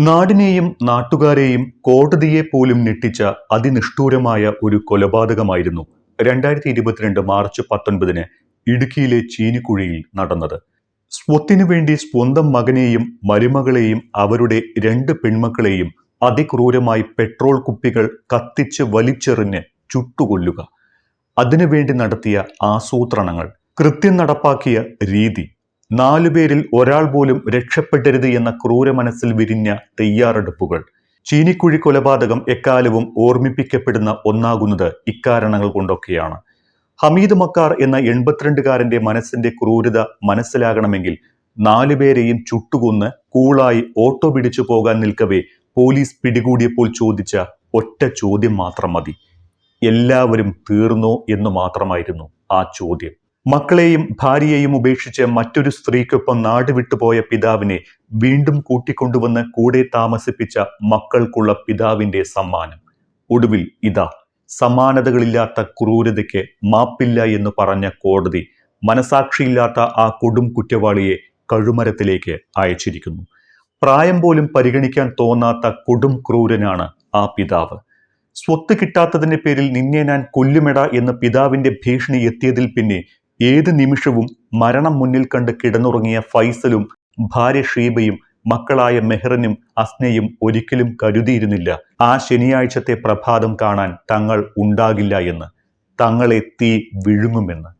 നാടിനെയും നാട്ടുകാരെയും കോടതിയെപ്പോലും ഞെട്ടിച്ച അതിനിഷ്ഠൂരമായ ഒരു കൊലപാതകമായിരുന്നു 2022 മാർച്ച് 19 ഇടുക്കിയിലെ ചീനിക്കുഴിയിൽ നടന്നത്. സ്വത്തിനു വേണ്ടി സ്വന്തം മകനെയും മരുമകളെയും അവരുടെ 2 പെൺമക്കളെയും അതിക്രൂരമായി പെട്രോൾ കുപ്പികൾ കത്തിച്ച് വലിച്ചെറിഞ്ഞ് ചുട്ടുകൊല്ലുക. അതിനുവേണ്ടി നടത്തിയ ആസൂത്രണങ്ങൾ, കൃത്യം നടപ്പാക്കിയ രീതി, 4 പേരിൽ ഒരാൾ പോലും രക്ഷപ്പെടരുത് എന്ന ക്രൂര മനസ്സിൽ വിരിഞ്ഞ തയ്യാറെടുപ്പുകൾ. ചീനിക്കുഴി കൊലപാതകം എക്കാലവും ഓർമ്മിപ്പിക്കപ്പെടുന്ന ഒന്നാകുന്നത് ഇക്കാരണങ്ങൾ കൊണ്ടൊക്കെയാണ്. ഹമീദ് മക്കാർ എന്ന 82-കാരന്റെ മനസ്സിന്റെ ക്രൂരത മനസ്സിലാകണമെങ്കിൽ 4 പേരെയും ചുട്ടുകൊന്ന് കൂളായി ഓട്ടോ പിടിച്ചു പോകാൻ നിൽക്കവേ പോലീസ് പിടികൂടിയപ്പോൾ ചോദിച്ച ഒറ്റ ചോദ്യം മാത്രം മതി. എല്ലാവരും തീർന്നോ എന്ന് മാത്രമായിരുന്നു ആ ചോദ്യം. മക്കളെയും ഭാര്യയെയും ഉപേക്ഷിച്ച് മറ്റൊരു സ്ത്രീക്കൊപ്പം നാട് വിട്ടുപോയ പിതാവിനെ വീണ്ടും കൂട്ടിക്കൊണ്ടുവന്ന് കൂടെ താമസിപ്പിച്ച മക്കൾക്കുള്ള പിതാവിന്റെ സമ്മാനം. ഒടുവിൽ ഇതാ, സമാനതകളില്ലാത്ത ക്രൂരതയ്ക്ക് മാപ്പില്ല എന്ന് പറഞ്ഞ കോടതി മനസാക്ഷിയില്ലാത്ത ആ കൊടും കുറ്റവാളിയെ കഴുമരത്തിലേക്ക് അയച്ചിരിക്കുന്നു. പ്രായം പോലും പരിഗണിക്കാൻ തോന്നാത്ത കൊടും ക്രൂരനാണ് ആ പിതാവ്. സ്വത്ത് കിട്ടാത്തതിന്റെ പേരിൽ നിന്നെ ഞാൻ കൊല്ലുമെട എന്ന പിതാവിന്റെ ഭീഷണി എത്തിയതിൽ പിന്നെ ഏത് നിമിഷവും മരണം മുന്നിൽ കണ്ട് കിടന്നുറങ്ങിയ ഫൈസലും ഭാര്യ ഷീബയും മക്കളായ മെഹറിനും അസ്നയും ഒരിക്കലും കരുതിയിരുന്നില്ല ആ ശനിയാഴ്ചത്തെ പ്രഭാതം കാണാൻ തങ്ങൾ ഉണ്ടാകില്ല എന്ന്, തങ്ങളെ തീ വിഴുങ്ങുമെന്ന്.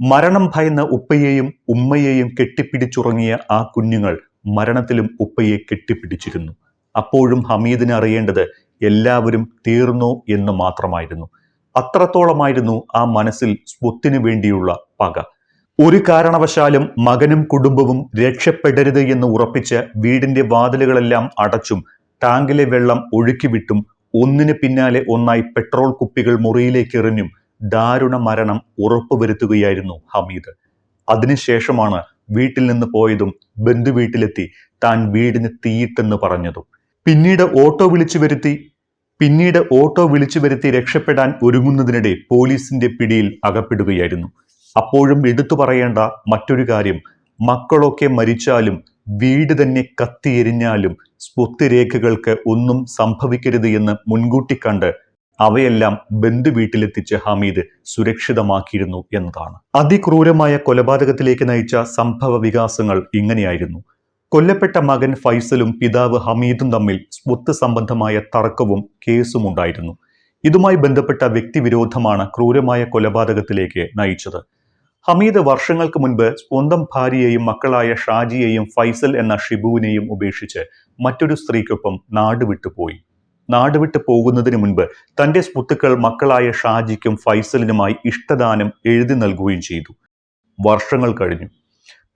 മരണം ഭയന്ന ഉപ്പയെയും ഉമ്മയെയും കെട്ടിപ്പിടിച്ചുറങ്ങിയ ആ കുഞ്ഞുങ്ങൾ മരണത്തിലും ഉപ്പയെ കെട്ടിപ്പിടിച്ചിരുന്നു. അപ്പോഴും ഹമീദിന് അറിയേണ്ടത് എല്ലാവരും തീർന്നോ എന്ന് മാത്രമായിരുന്നു. അത്രത്തോളമായിരുന്നു ആ മനസ്സിൽ സ്വത്തിനു വേണ്ടിയുള്ള പക. ഒരു കാരണവശാലും മകനും കുടുംബവും രക്ഷപ്പെടരുത് എന്ന് ഉറപ്പിച്ച് വീടിന്റെ വാതിലുകളെല്ലാം അടച്ചും ടാങ്കിലെ വെള്ളം ഒഴുക്കിവിട്ടും ഒന്നിന് പിന്നാലെ ഒന്നായി പെട്രോൾ കുപ്പികൾ മുറിയിലേക്ക് എറിഞ്ഞും ദാരുണ മരണം ഉറപ്പുവരുത്തുകയായിരുന്നു ഹമീദ്. അതിനുശേഷമാണ് വീട്ടിൽ നിന്ന് പോയതും ബന്ധുവീട്ടിലെത്തി താൻ വീടിന് തീയിട്ടെന്ന് പറഞ്ഞതും. പിന്നീട് ഓട്ടോ വിളിച്ചു വരുത്തി രക്ഷപ്പെടാൻ ഒരുങ്ങുന്നതിനിടെ പോലീസിന്റെ പിടിയിൽ അകപ്പെടുകയായിരുന്നു. അപ്പോഴും എടുത്തു പറയേണ്ട മറ്റൊരു കാര്യം, മക്കളൊക്കെ മരിച്ചാലും വീട് തന്നെ കത്തിയെരിഞ്ഞാലും സ്വത്ത് രേഖകൾക്ക് ഒന്നും സംഭവിക്കരുത് എന്ന് മുൻകൂട്ടി കണ്ട് അവയെല്ലാം ബന്ധുവീട്ടിലെത്തിച്ച് ഹമീദ് സുരക്ഷിതമാക്കിയിരുന്നു എന്നതാണ്. അതിക്രൂരമായ കൊലപാതകത്തിലേക്ക് നയിച്ച സംഭവ വികാസങ്ങൾ ഇങ്ങനെയായിരുന്നു. കൊല്ലപ്പെട്ട മകൻ ഫൈസലും പിതാവ് ഹമീദും തമ്മിൽ സ്വത്ത് സംബന്ധമായ തർക്കവും കേസും ഉണ്ടായിരുന്നു. ഇതുമായി ബന്ധപ്പെട്ട വ്യക്തിവിരോധമാണ് ക്രൂരമായ കൊലപാതകത്തിലേക്ക് നയിച്ചത്. ഹമീദ് വർഷങ്ങൾക്ക് മുൻപ് സ്വന്തം ഭാര്യയെയും മക്കളായ ഷാജിയെയും ഫൈസൽ എന്ന ഷിബുവിനെയും ഉപേക്ഷിച്ച് മറ്റൊരു സ്ത്രീക്കൊപ്പം നാടുവിട്ടുപോയി. നാടുവിട്ടു പോകുന്നതിന് മുൻപ് തന്റെ സ്വത്തുക്കൾ മക്കളായ ഷാജിക്കും ഫൈസലിനുമായി ഇഷ്ടദാനം എഴുതി നൽകുകയും ചെയ്തു. വർഷങ്ങൾ കഴിഞ്ഞു.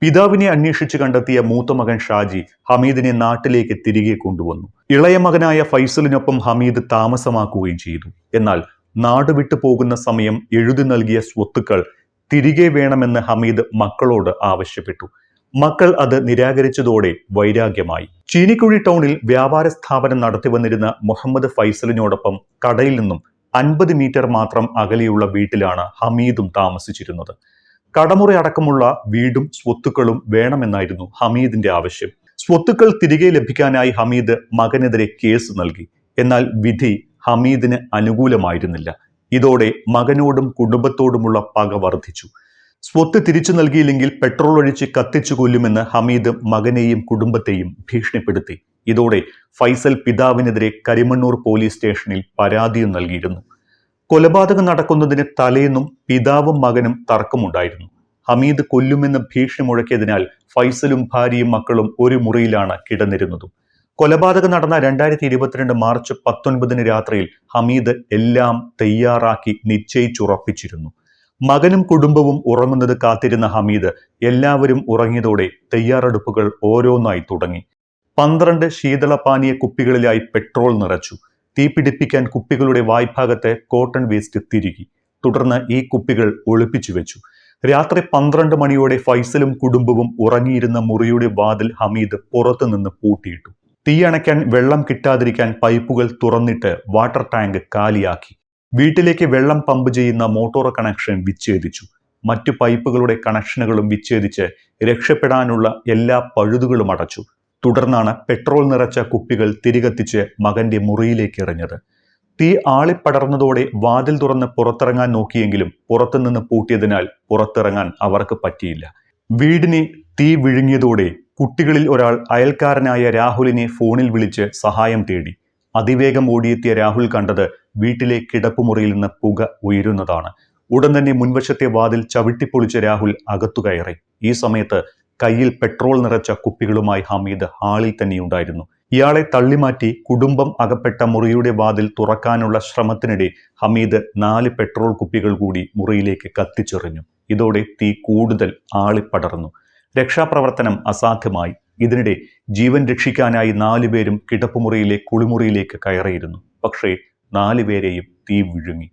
പിതാവിനെ അന്വേഷിച്ച് കണ്ടെത്തിയ മൂത്ത മകൻ ഷാജി ഹമീദിനെ നാട്ടിലേക്ക് തിരികെ കൊണ്ടുവന്നു. ഇളയ മകനായ ഫൈസലിനൊപ്പം ഹമീദ് താമസമാക്കുകയും ചെയ്തു. എന്നാൽ നാടുവിട്ടു പോകുന്ന സമയം എഴുതി നൽകിയ സ്വത്തുക്കൾ തിരികെ വേണമെന്ന് ഹമീദ് മക്കളോട് ആവശ്യപ്പെട്ടു. മക്കൾ അത് നിരാകരിച്ചതോടെ വൈരാഗ്യമായി. ചീനിക്കുഴി ടൗണിൽ വ്യാപാര സ്ഥാപനം നടത്തി വന്നിരുന്ന മുഹമ്മദ് ഫൈസലിനോടൊപ്പം കടയിൽ നിന്നും 50 മീറ്റർ മാത്രം അകലെയുള്ള വീട്ടിലാണ് ഹമീദും താമസിച്ചിരുന്നത്. കടമുറി അടക്കമുള്ള വീടും സ്വത്തുക്കളും വേണമെന്നായിരുന്നു ഹമീദിന്റെ ആവശ്യം. സ്വത്തുക്കൾ തിരികെ ലഭിക്കാനായി ഹമീദ് മകനെതിരെ കേസ് നൽകി. എന്നാൽ വിധി ഹമീദിന് അനുകൂലമായിരുന്നില്ല. ഇതോടെ മകനോടും കുടുംബത്തോടുമുള്ള പക വർദ്ധിച്ചു. സ്വത്ത് തിരിച്ചു നൽകിയില്ലെങ്കിൽ പെട്രോൾ ഒഴിച്ച് കത്തിച്ചു കൊല്ലുമെന്ന് ഹമീദ് മകനെയും കുടുംബത്തെയും ഭീഷണിപ്പെടുത്തി. ഇതോടെ ഫൈസൽ പിതാവിനെതിരെ കരിമണ്ണൂർ പോലീസ് സ്റ്റേഷനിൽ പരാതിയും നൽകിയിരുന്നു. കൊലപാതകം നടക്കുന്നതിന് തലേന്നും പിതാവും മകനും തർക്കമുണ്ടായിരുന്നു. ഹമീദ് കൊല്ലുമെന്ന് ഭീഷണി മുഴക്കിയതിനാൽ ഫൈസലും ഭാര്യയും മക്കളും ഒരു മുറിയിലാണ് കിടന്നിരുന്നതും. കൊലപാതകം നടന്ന 2022 മാർച്ച് 19 രാത്രിയിൽ ഹമീദ് എല്ലാം തയ്യാറാക്കി നിശ്ചയിച്ചുറപ്പിച്ചിരുന്നു. മകനും കുടുംബവും ഉറങ്ങുന്നത് കാത്തിരുന്ന ഹമീദ് എല്ലാവരും ഉറങ്ങിയതോടെ തയ്യാറെടുപ്പുകൾ ഓരോന്നായി തുടങ്ങി. 12 ശീതളപാനീയ കുപ്പികളിലായി പെട്രോൾ നിറച്ചു. തീപിടിപ്പിക്കാൻ കുപ്പികളുടെ വായ്ഭാഗത്ത് കോട്ടൺ വേസ്റ്റ് തിരുകി. തുടർന്ന് ഈ കുപ്പികൾ ഒളിപ്പിച്ചു വെച്ചു. രാത്രി 12 മണിയോടെ ഫൈസലും കുടുംബവും ഉറങ്ങിയിരുന്ന മുറിയുടെ വാതിൽ ഹമീദ് പുറത്തുനിന്ന് പൂട്ടിയിട്ടു. തീയണയ്ക്കാൻ വെള്ളം കിട്ടാതിരിക്കാൻ പൈപ്പുകൾ തുറന്നിട്ട് വാട്ടർ ടാങ്ക് കാലിയാക്കി. വീട്ടിലേക്ക് വെള്ളം പമ്പ് ചെയ്യുന്ന മോട്ടോർ കണക്ഷൻ വിച്ഛേദിച്ചു. മറ്റു പൈപ്പുകളുടെ കണക്ഷനുകളും വിച്ഛേദിച്ച് രക്ഷപ്പെടാനുള്ള എല്ലാ പഴുതുകളും അടച്ചു. തുടർന്നാണ് പെട്രോൾ നിറച്ച കുപ്പികൾ തിരികത്തിച്ച് മകന്റെ മുറിയിലേക്ക് എറിഞ്ഞത്. തീ ആളിപ്പടർന്നതോടെ വാതിൽ തുറന്ന് പുറത്തിറങ്ങാൻ നോക്കിയെങ്കിലും പുറത്തുനിന്ന് പൂട്ടിയതിനാൽ പുറത്തിറങ്ങാൻ അവർക്ക് പറ്റിയില്ല. വീടിനെ തീ വിഴുങ്ങിയതോടെ കുട്ടികളിൽ ഒരാൾ അയൽക്കാരനായ രാഹുലിനെ ഫോണിൽ വിളിച്ച് സഹായം തേടി. അതിവേഗം ഓടിയെത്തിയ രാഹുൽ കണ്ടത് വീട്ടിലെ കിടപ്പുമുറിയിൽ നിന്ന് പുക ഉയരുന്നതാണ്. ഉടൻ തന്നെ മുൻവശത്തെ വാതിൽ ചവിട്ടിപ്പൊളിച്ച രാഹുൽ അകത്തു കയറി. ഈ സമയത്ത് കയ്യിൽ പെട്രോൾ നിറച്ച കുപ്പികളുമായി ഹമീദ് ഹാളിൽ തന്നെയുണ്ടായിരുന്നു. ഇയാളെ തള്ളിമാറ്റി കുടുംബം അകപ്പെട്ട മുറിയുടെ വാതിൽ തുറക്കാനുള്ള ശ്രമത്തിനിടെ ഹമീദ് 4 പെട്രോൾ കുപ്പികൾ കൂടി മുറിയിലേക്ക് കത്തിച്ചെറിഞ്ഞു. ഇതോടെ തീ കൂടുതൽ ആളിപ്പടർന്നു. രക്ഷാപ്രവർത്തനം അസാധ്യമായി. ഇതിനിടെ ജീവൻ രക്ഷിക്കാനായി 4 പേരും കിടപ്പുമുറിയിലെ കുളിമുറിയിലേക്ക് കയറിയിരുന്നു. പക്ഷേ 4 പേരെയും തീ വിഴുങ്ങി.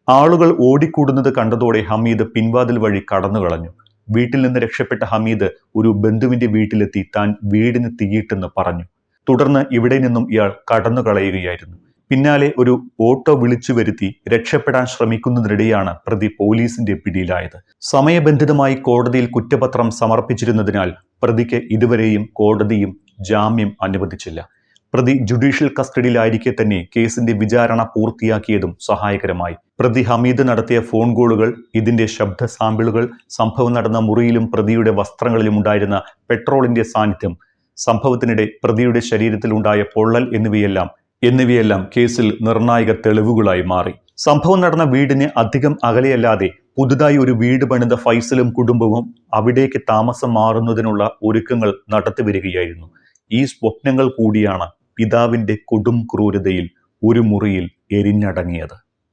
ആളുകൾ ഓടിക്കൂടുന്നത് കണ്ടതോടെ ഹമീദ് പിൻവാതിൽ വഴി കടന്നു കളഞ്ഞു. വീട്ടിൽ നിന്ന് രക്ഷപ്പെട്ട ഹമീദ് ഒരു ബന്ധുവിന്റെ വീട്ടിലെത്തി താൻ വീടിന് തീയിട്ടെന്ന് പറഞ്ഞു. തുടർന്ന് ഇവിടെ നിന്നും ഇയാൾ കടന്നു കളയുകയായിരുന്നു. പിന്നാലെ ഒരു ഓട്ടോ വിളിച്ചു വരുത്തി രക്ഷപ്പെടാൻ ശ്രമിക്കുന്നതിനിടെയാണ് പ്രതി പോലീസിന്റെ പിടിയിലായത്. സമയബന്ധിതമായി കോടതിയിൽ കുറ്റപത്രം സമർപ്പിച്ചിരുന്നതിനാൽ പ്രതിക്ക് ഇതുവരെയും കോടതിയും ജാമ്യം അനുവദിച്ചില്ല. പ്രതി ജുഡീഷ്യൽ കസ്റ്റഡിയിലായിരിക്കെ തന്നെ കേസിന്റെ വിചാരണ പൂർത്തിയാക്കിയതും സഹായകരമായി. പ്രതി ഹമീദ് നടത്തിയ ഫോൺ കോളുകൾ, ഇതിന്റെ ശബ്ദ സാമ്പിളുകൾ, സംഭവം നടന്ന മുറിയിലും പ്രതിയുടെ വസ്ത്രങ്ങളിലും ഉണ്ടായിരുന്ന പെട്രോളിന്റെ സാന്നിധ്യം, സംഭവത്തിനിടെ പ്രതിയുടെ ശരീരത്തിൽ ഉണ്ടായ പൊള്ളൽ എന്നിവയെല്ലാം കേസിൽ നിർണായക തെളിവുകളായി മാറി. സംഭവം നടന്ന വീടിന് അധികം അകലെയല്ലാതെ പുതുതായി ഒരു വീട് പണിത ഫൈസലും കുടുംബവും അവിടേക്ക് താമസം മാറുന്നതിനുള്ള ഒരുക്കങ്ങൾ നടത്തിവരികയായിരുന്നു. ഈ സ്വപ്നങ്ങൾ കൂടിയാണ് പിതാവിന്റെ കൊടും ക്രൂരതയിൽ ഒരു മുറിയിൽ എരിഞ്ഞടങ്ങിയത്.